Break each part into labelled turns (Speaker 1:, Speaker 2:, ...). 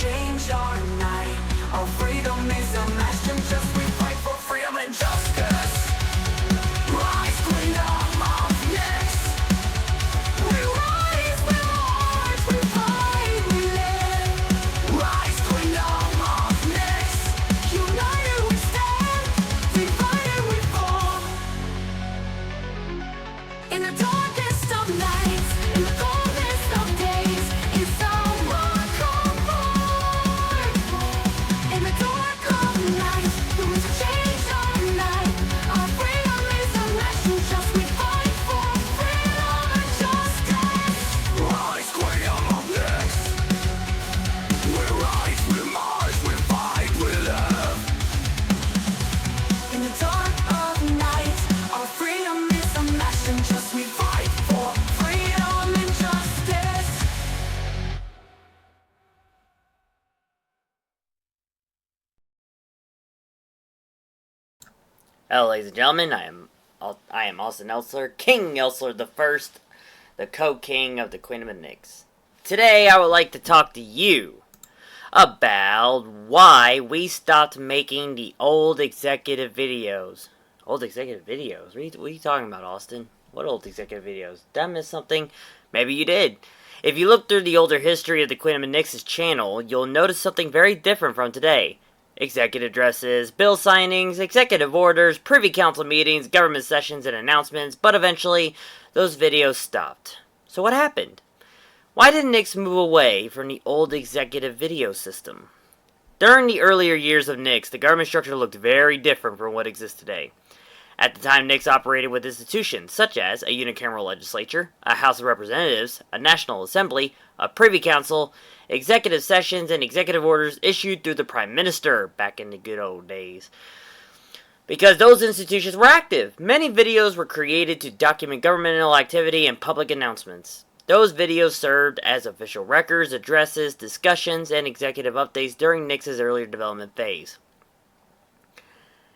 Speaker 1: change our night. Our freedom is a match, and just we fight for freedom and justice. Rise, freedom of next. We rise, we march, we fight, we live. Rise, freedom of next. United we stand, divided we fall. In the darkest of nights, in the coldest of days, is someone come forth. In the dark of night, the winds change our night. Our freedom is a national just we fight for freedom and justice. Rise, freedom of next. We rise, we march, we fight, we live. In the dark of night, our freedom is a match, and just we fight for freedom and justice.
Speaker 2: Hello, ladies and gentlemen. I am Austin Elsler, King Elsler the First, the co-king of the Queen of Nyx. Today, I would like to talk to you about why we stopped making the old executive videos. Old executive videos? What are you talking about, Austin? What old executive videos? Did I miss something? Maybe you did. If you look through the older history of the Queen of Nyx's channel, you'll notice something very different from today. Executive addresses, bill signings, executive orders, privy council meetings, government sessions, and announcements, but eventually, those videos stopped. So what happened? Why did Nyx move away from the old executive video system? During the earlier years of Nyx, the government structure looked very different from what exists today. At the time, Nyx operated with institutions such as a unicameral legislature, a House of Representatives, a National Assembly, a Privy Council, executive sessions, and executive orders issued through the Prime Minister back in the good old days. Because those institutions were active, many videos were created to document governmental activity and public announcements. Those videos served as official records, addresses, discussions, and executive updates during Nyx's earlier development phase.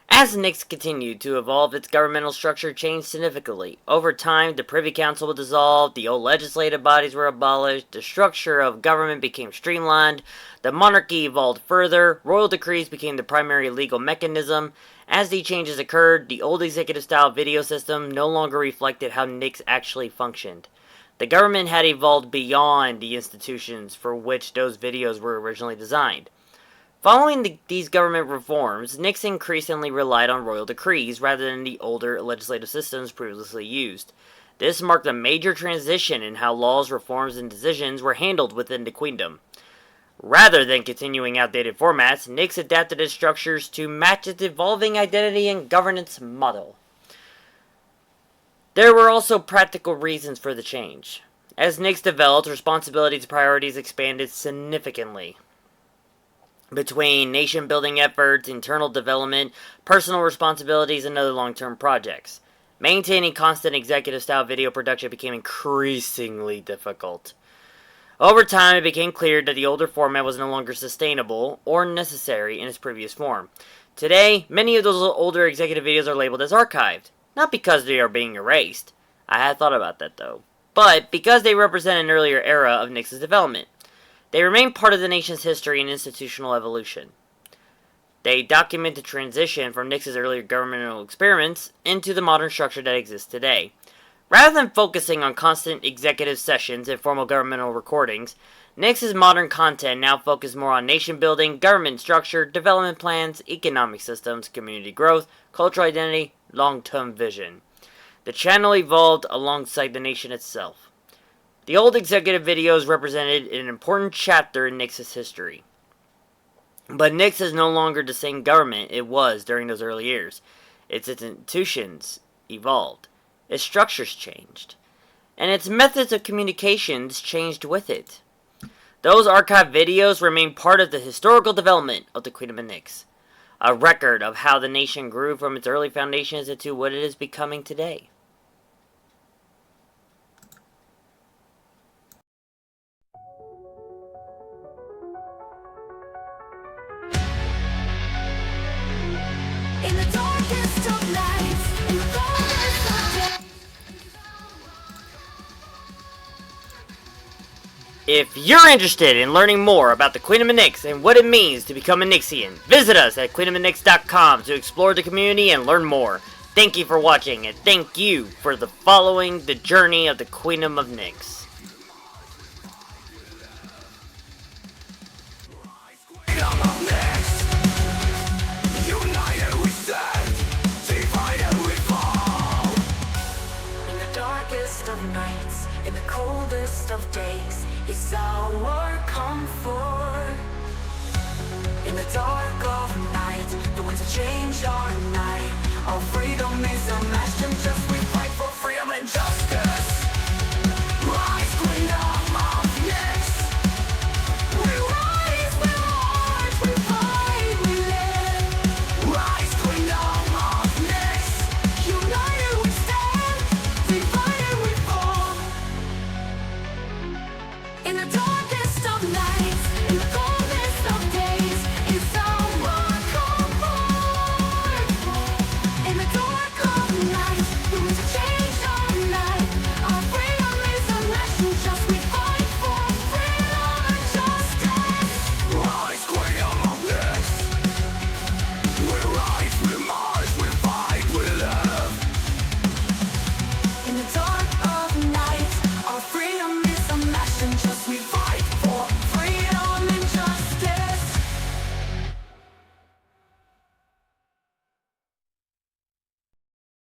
Speaker 2: As Nyx continued to evolve, its governmental structure changed significantly. Over time, the Privy Council was dissolved, the old legislative bodies were abolished, the structure of government became streamlined, the monarchy evolved further, royal decrees became the primary legal mechanism. As these changes occurred, the old executive-style video system no longer reflected how Nyx actually functioned. The government had evolved beyond the institutions for which those videos were originally designed. Following these government reforms, Nyx increasingly relied on royal decrees rather than the older legislative systems previously used. This marked a major transition in how laws, reforms, and decisions were handled within the queendom. Rather than continuing outdated formats, Nyx adapted its structures to match its evolving identity and governance model. There were also practical reasons for the change. As Nyx developed, responsibilities and priorities expanded significantly. Between nation-building efforts, internal development, personal responsibilities, and other long-term projects, maintaining constant executive-style video production became increasingly difficult. Over time, it became clear that the older format was no longer sustainable or necessary in its previous form. Today, many of those older executive videos are labeled as archived, not because they are being erased. I had thought about that though, but because they represent an earlier era of Nyx's development. They remain part of the nation's history and institutional evolution. They document the transition from Nyx's earlier governmental experiments into the modern structure that exists today. Rather than focusing on constant executive sessions and formal governmental recordings, Nyx's modern content now focuses more on nation building, government structure, development plans, economic systems, community growth, cultural identity, long-term vision. The channel evolved alongside the nation itself. The old executive videos represented an important chapter in Nyx's history. But Nyx is no longer the same government it was during those early years. Its institutions evolved, its structures changed, and its methods of communications changed with it. Those archived videos remain part of the historical development of the Queen of Nyx, a record of how the nation grew from its early foundations into what it is becoming today.
Speaker 1: In the darkest of nights, in the coldest of days.
Speaker 2: If you're interested in learning more about the Queen of Nix and what it means to become a Nixian, visit us at queenofnix.com to explore the community and learn more. Thank you for watching, and thank you for following the journey of the Queen of Nix.
Speaker 1: United we stand, divided we fall. In the darkest of nights, in the coldest of days, it's our comfort. In the dark of night, the winds have changed our night. Our freedom is a match, and just we